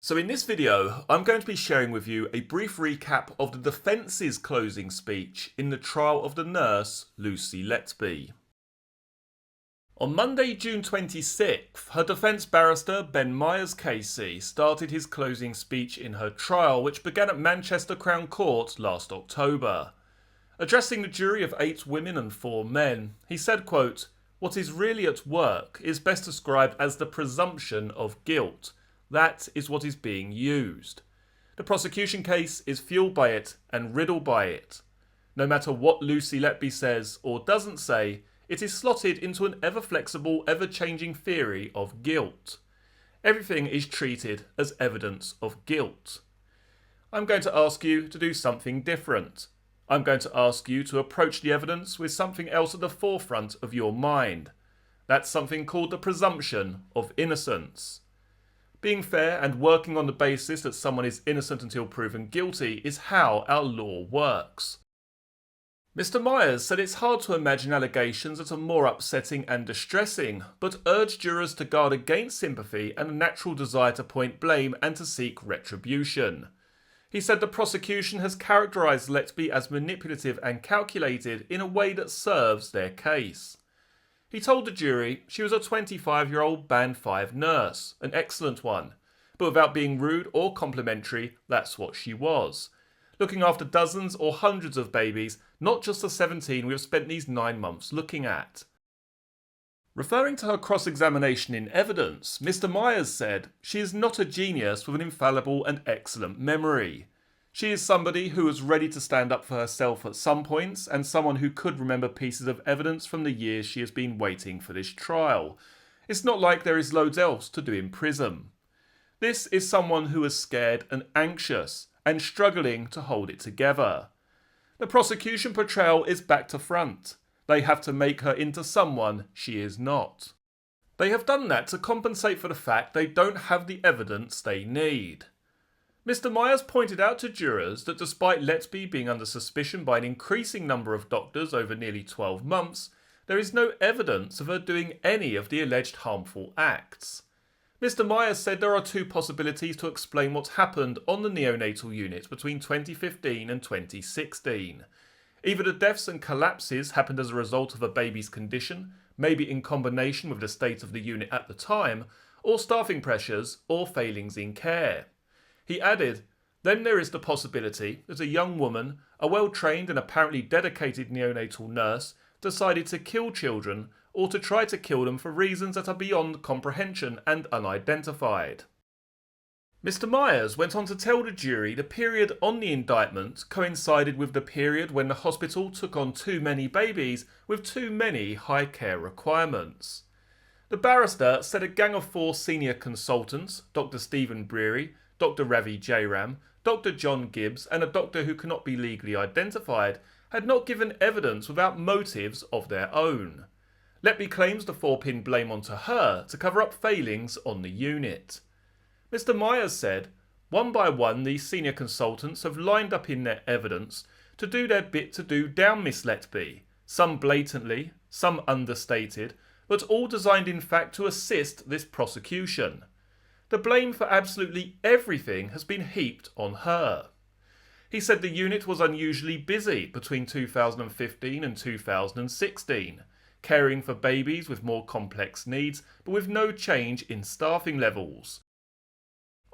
So in this video, I'm going to be sharing with you a brief recap of the defence's closing speech in the trial of the nurse, Lucy Letby. On Monday, June 26th, her defence barrister, Ben Myers-Casey, started his closing speech in her trial, which began at Manchester Crown Court last October. Addressing the jury of 8 women and 4 men, he said, quote, "What is really at work is best described as the presumption of guilt. That is what is being used. The prosecution case is fueled by it and riddled by it. No matter what Lucy Letby says or doesn't say, it is slotted into an ever-flexible, ever-changing theory of guilt. Everything is treated as evidence of guilt. I'm going to ask you to do something different. I'm going to ask you to approach the evidence with something else at the forefront of your mind. That's something called the presumption of innocence. Being fair and working on the basis that someone is innocent until proven guilty is how our law works." Mr. Myers said it's hard to imagine allegations that are more upsetting and distressing, but urged jurors to guard against sympathy and a natural desire to point blame and to seek retribution. He said the prosecution has characterised Letby as manipulative and calculated in a way that serves their case. He told the jury she was a 25-year-old Band 5 nurse, an excellent one, but without being rude or complimentary, that's what she was. Looking after dozens or hundreds of babies, not just the 17 we have spent these 9 months looking at. Referring to her cross-examination in evidence, Mr. Myers said she is not a genius with an infallible and excellent memory. She is somebody who was ready to stand up for herself at some points and someone who could remember pieces of evidence from the years she has been waiting for this trial. It's not like there is loads else to do in prison. This is someone who is scared and anxious and struggling to hold it together. The prosecution portrayal is back to front. They have to make her into someone she is not. They have done that to compensate for the fact they don't have the evidence they need. Mr. Myers pointed out to jurors that despite Letby being under suspicion by an increasing number of doctors over nearly 12 months, there is no evidence of her doing any of the alleged harmful acts. Mr. Myers said there are 2 possibilities to explain what happened on the neonatal unit between 2015 and 2016. Either the deaths and collapses happened as a result of a baby's condition, maybe in combination with the state of the unit at the time, or staffing pressures or failings in care. He added, "Then there is the possibility that a young woman, a well-trained and apparently dedicated neonatal nurse, decided to kill children or to try to kill them for reasons that are beyond comprehension and unidentified." Mr. Myers went on to tell the jury the period on the indictment coincided with the period when the hospital took on too many babies with too many high care requirements. The barrister said a gang of 4 senior consultants, Dr. Stephen Breary, Dr. Ravi Jairam, Dr. John Gibbs and a doctor who cannot be legally identified, had not given evidence without motives of their own. Letby claims the 4 pinned blame onto her to cover up failings on the unit. Mr. Myers said, "One by one these senior consultants have lined up in their evidence to do their bit to do down Miss Letby, some blatantly, some understated, but all designed in fact to assist this prosecution. The blame for absolutely everything has been heaped on her." He said the unit was unusually busy between 2015 and 2016, caring for babies with more complex needs, but with no change in staffing levels.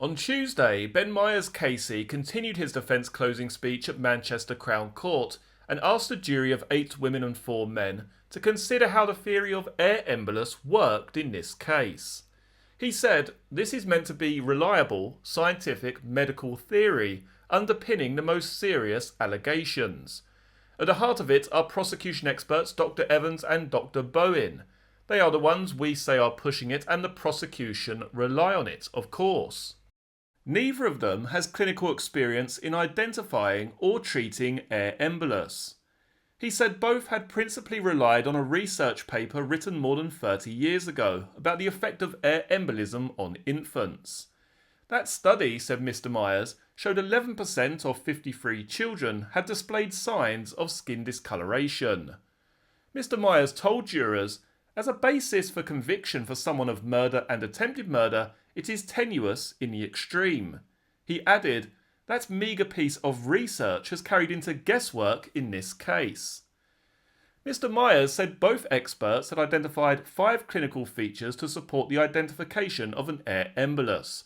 On Tuesday, Ben Myers-Casey continued his defence closing speech at Manchester Crown Court and asked a jury of 8 women and 4 men to consider how the theory of air embolus worked in this case. He said, "This is meant to be reliable, scientific, medical theory, underpinning the most serious allegations. At the heart of it are prosecution experts Dr. Evans and Dr. Bowen. They are the ones we say are pushing it, and the prosecution rely on it, of course. Neither of them has clinical experience in identifying or treating air embolus." He said both had principally relied on a research paper written more than 30 years ago about the effect of air embolism on infants. That study, said Mr. Myers, showed 11% of 53 children had displayed signs of skin discoloration. Mr. Myers told jurors, "As a basis for conviction for someone of murder and attempted murder, It is tenuous in the extreme. He added, that meagre piece of research has carried into guesswork in this case. Mr. Myers said both experts had identified 5 clinical features to support the identification of an air embolus: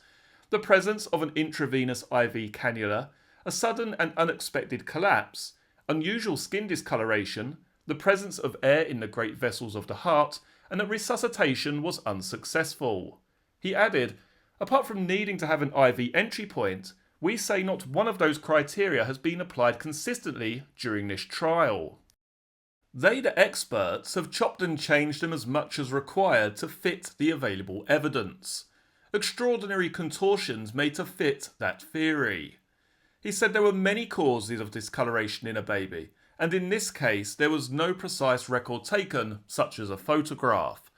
the presence of an intravenous IV cannula, a sudden and unexpected collapse, unusual skin discoloration, the presence of air in the great vessels of the heart, and that resuscitation was unsuccessful. He added, apart from needing to have an IV entry point, we say not one of those criteria has been applied consistently during this trial. They, the experts, have chopped and changed them as much as required to fit the available evidence. Extraordinary contortions made to fit that theory. He said there were many causes of discoloration in a baby, and in this case there was no precise record taken, such as a photograph.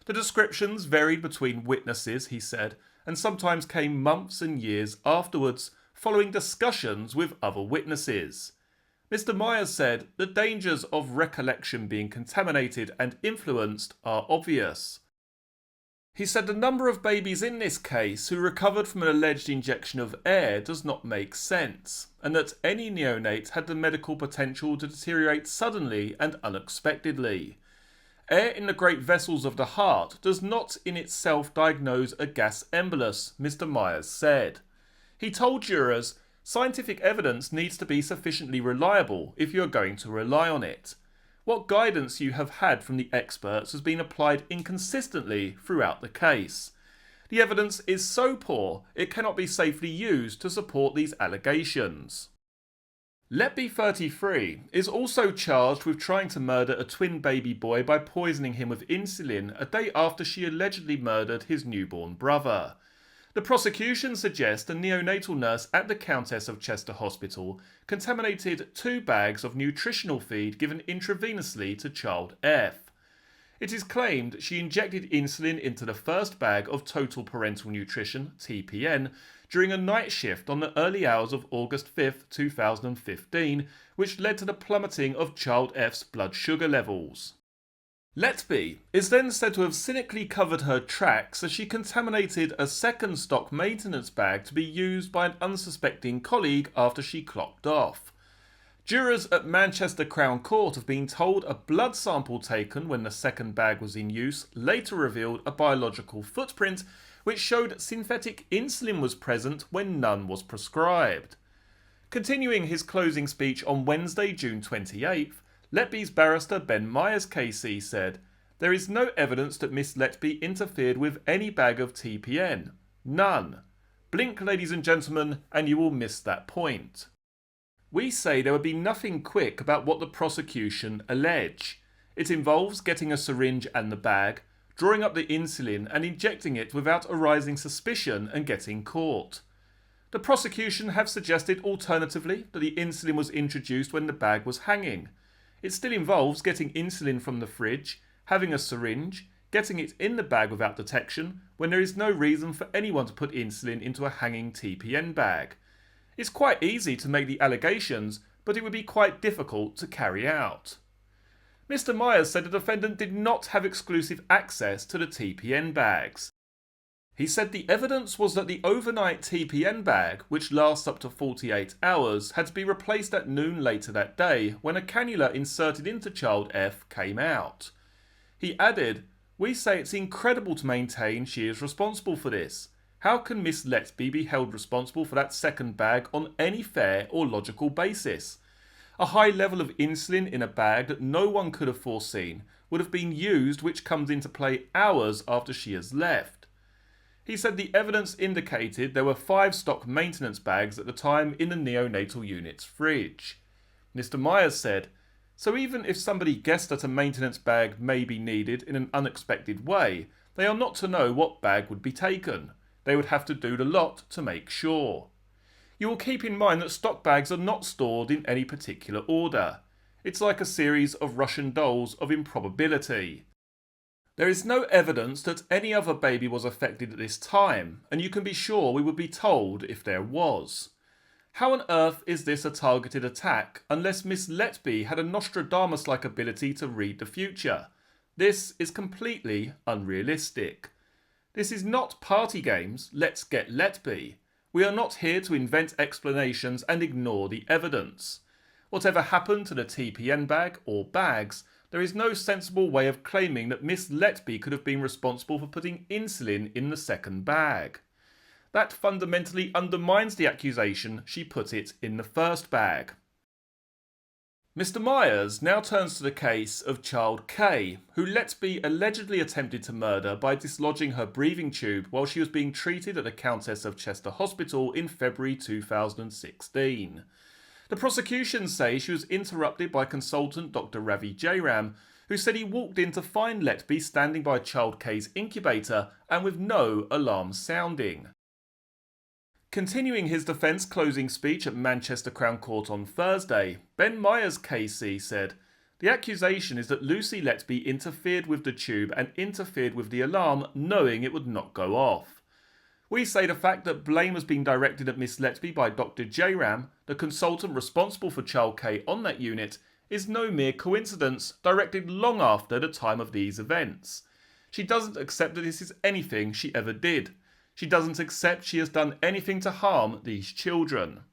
The descriptions varied between witnesses, he said, and sometimes came months and years afterwards, following discussions with other witnesses. Mr. Myers said the dangers of recollection being contaminated and influenced are obvious. He said the number of babies in this case who recovered from an alleged injection of air does not make sense, and that any neonate had the medical potential to deteriorate suddenly and unexpectedly. Air in the great vessels of the heart does not in itself diagnose a gas embolus, Mr. Myers said. He told jurors, scientific evidence needs to be sufficiently reliable if you are going to rely on it. What guidance you have had from the experts has been applied inconsistently throughout the case. The evidence is so poor it cannot be safely used to support these allegations. Letby, 33, is also charged with trying to murder a twin baby boy by poisoning him with insulin a day after she allegedly murdered his newborn brother. The prosecution suggests a neonatal nurse at the Countess of Chester Hospital contaminated 2 bags of nutritional feed given intravenously to child F. It is claimed she injected insulin into the first bag of Total Parental Nutrition, TPN, during a night shift on the early hours of August 5, 2015, which led to the plummeting of child F's blood sugar levels. Letby is then said to have cynically covered her tracks as she contaminated a second stock maintenance bag to be used by an unsuspecting colleague after she clocked off. Jurors at Manchester Crown Court have been told a blood sample taken when the second bag was in use later revealed a biological footprint which showed synthetic insulin was present when none was prescribed. Continuing his closing speech on Wednesday, June 28th, Letby's barrister Ben Myers KC said, there is no evidence that Miss Letby interfered with any bag of TPN. None. Blink, ladies and gentlemen, and you will miss that point. We say there would be nothing quick about what the prosecution allege. It involves getting a syringe and the bag, drawing up the insulin and injecting it without arising suspicion and getting caught. The prosecution have suggested alternatively that the insulin was introduced when the bag was hanging. It still involves getting insulin from the fridge, having a syringe, getting it in the bag without detection when there is no reason for anyone to put insulin into a hanging TPN bag. It's quite easy to make the allegations, but it would be quite difficult to carry out. Mr. Myers said the defendant did not have exclusive access to the TPN bags. He said the evidence was that the overnight TPN bag, which lasts up to 48 hours, had to be replaced at noon later that day when a cannula inserted into child F came out. He added, we say it's incredible to maintain she is responsible for this. How can Miss Letby be held responsible for that second bag on any fair or logical basis? A high level of insulin in a bag that no one could have foreseen would have been used, which comes into play hours after she has left. He said the evidence indicated there were 5 stock maintenance bags at the time in the neonatal unit's fridge. Mr. Myers said, so even if somebody guessed that a maintenance bag may be needed in an unexpected way, they are not to know what bag would be taken. They would have to do the lot to make sure. You will keep in mind that stock bags are not stored in any particular order. It's like a series of Russian dolls of improbability. There is no evidence that any other baby was affected at this time, and you can be sure we would be told if there was. How on earth is this a targeted attack unless Miss Letby had a Nostradamus-like ability to read the future? This is completely unrealistic. This is not party games, let's get Letby. We are not here to invent explanations and ignore the evidence. Whatever happened to the TPN bag or bags, there is no sensible way of claiming that Miss Letby could have been responsible for putting insulin in the second bag. That fundamentally undermines the accusation she put it in the first bag. Mr. Myers now turns to the case of child K, who Letby allegedly attempted to murder by dislodging her breathing tube while she was being treated at the Countess of Chester Hospital in February 2016. The prosecution say she was interrupted by consultant Dr. Ravi Jairam, who said he walked in to find Letby standing by child K's incubator and with no alarm sounding. Continuing his defence closing speech at Manchester Crown Court on Thursday, Ben Myers KC said, "The accusation is that Lucy Letby interfered with the tube and interfered with the alarm knowing it would not go off. We say the fact that blame was being directed at Miss Letby by Dr. Jairam, the consultant responsible for child K on that unit, is no mere coincidence directed long after the time of these events. She doesn't accept that this is anything she ever did. She doesn't accept she has done anything to harm these children."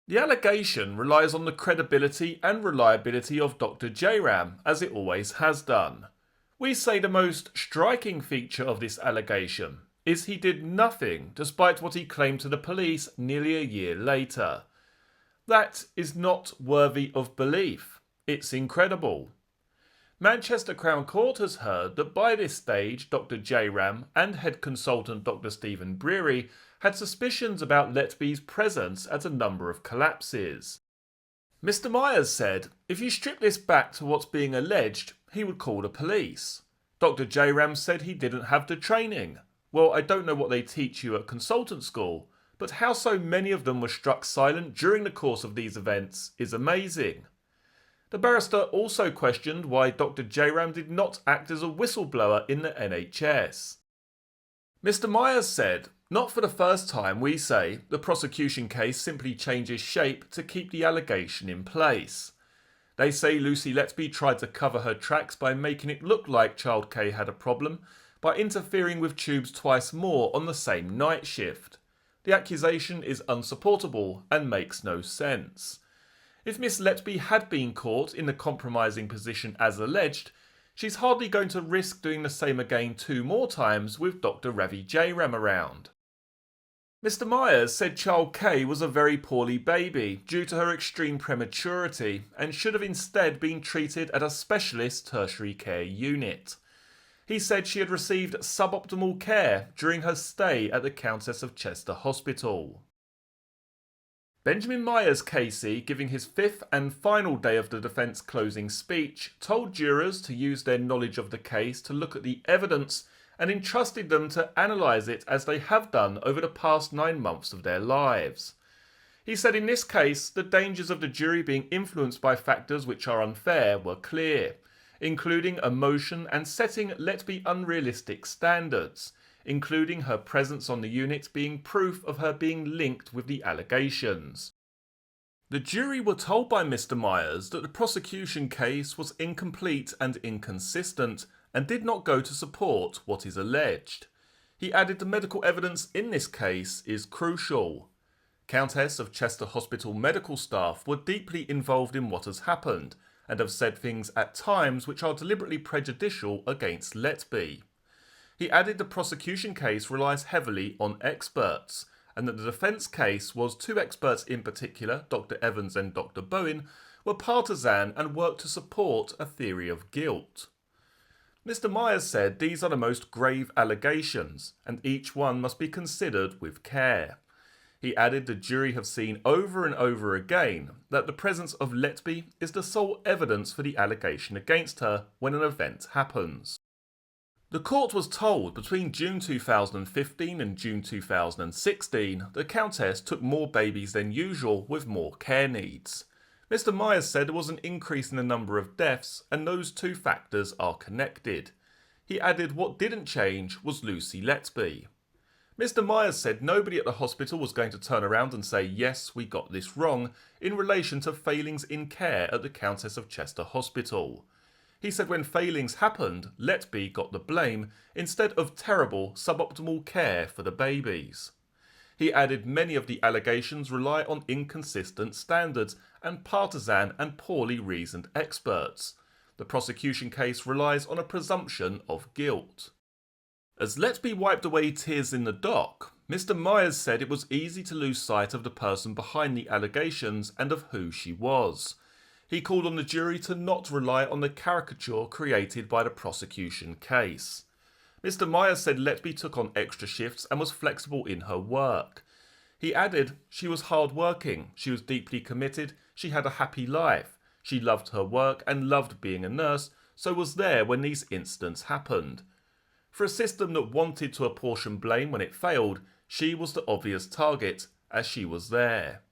The allegation relies on the credibility and reliability of Dr. Jairam, as it always has done. We say the most striking feature of this allegation is he did nothing despite what he claimed to the police nearly a year later. That is not worthy of belief. It's incredible. Manchester Crown Court has heard that by this stage Dr. Jairam and head consultant Dr. Stephen Breary had suspicions about Letby's presence at a number of collapses. Mr. Myers said, "If you strip this back to what's being alleged, he would call the police. Dr. Jairam said he didn't have the training. Well, I don't know what they teach you at consultant school, but how so many of them were struck silent during the course of these events is amazing." The barrister also questioned why Dr. Jairam did not act as a whistleblower in the NHS. Mr. Myers said, "Not for the first time, we say, the prosecution case simply changes shape to keep the allegation in place. They say Lucy Letby tried to cover her tracks by making it look like child K had a problem, by interfering with tubes twice more on the same night shift. The accusation is unsupportable and makes no sense. If Miss Letby had been caught in the compromising position as alleged, she's hardly going to risk doing the same again 2 more times with Dr. Ravi Jairam around." Mr. Myers said child K was a very poorly baby due to her extreme prematurity and should have instead been treated at a specialist tertiary care unit. He said she had received suboptimal care during her stay at the Countess of Chester Hospital. Benjamin Myers KC, giving his 5th and final day of the defence closing speech, told jurors to use their knowledge of the case to look at the evidence and entrusted them to analyse it as they have done over the past 9 months of their lives. He said in this case, the dangers of the jury being influenced by factors which are unfair were clear, including emotion and setting Letby unrealistic standards, including her presence on the unit being proof of her being linked with the allegations. The jury were told by Mr. Myers that the prosecution case was incomplete and inconsistent and did not go to support what is alleged. He added the medical evidence in this case is crucial. Countess of Chester Hospital medical staff were deeply involved in what has happened and have said things at times which are deliberately prejudicial against Letby. He added the prosecution case relies heavily on experts, and that the defence case was 2 experts in particular, Dr. Evans and Dr. Bowen, were partisan and worked to support a theory of guilt. Mr. Myers said these are the most grave allegations, and each one must be considered with care. He added the jury have seen over and over again that the presence of Letby is the sole evidence for the allegation against her when an event happens. The court was told between June 2015 and June 2016 the Countess took more babies than usual with more care needs. Mr. Myers said there was an increase in the number of deaths and those 2 factors are connected. He added what didn't change was Lucy Letby. Mr. Myers said nobody at the hospital was going to turn around and say yes, we got this wrong in relation to failings in care at the Countess of Chester Hospital. He said when failings happened, Letby got the blame instead of terrible, suboptimal care for the babies. He added many of the allegations rely on inconsistent standards and partisan and poorly reasoned experts. The prosecution case relies on a presumption of guilt. As Letby wiped away tears in the dock, Mr. Myers said it was easy to lose sight of the person behind the allegations and of who she was. He called on the jury to not rely on the caricature created by the prosecution case. Mr. Myers said Letby took on extra shifts and was flexible in her work. He added she was hard-working, she was deeply committed, she had a happy life, she loved her work and loved being a nurse, so was there when these incidents happened. For a system that wanted to apportion blame when it failed, she was the obvious target, as she was there.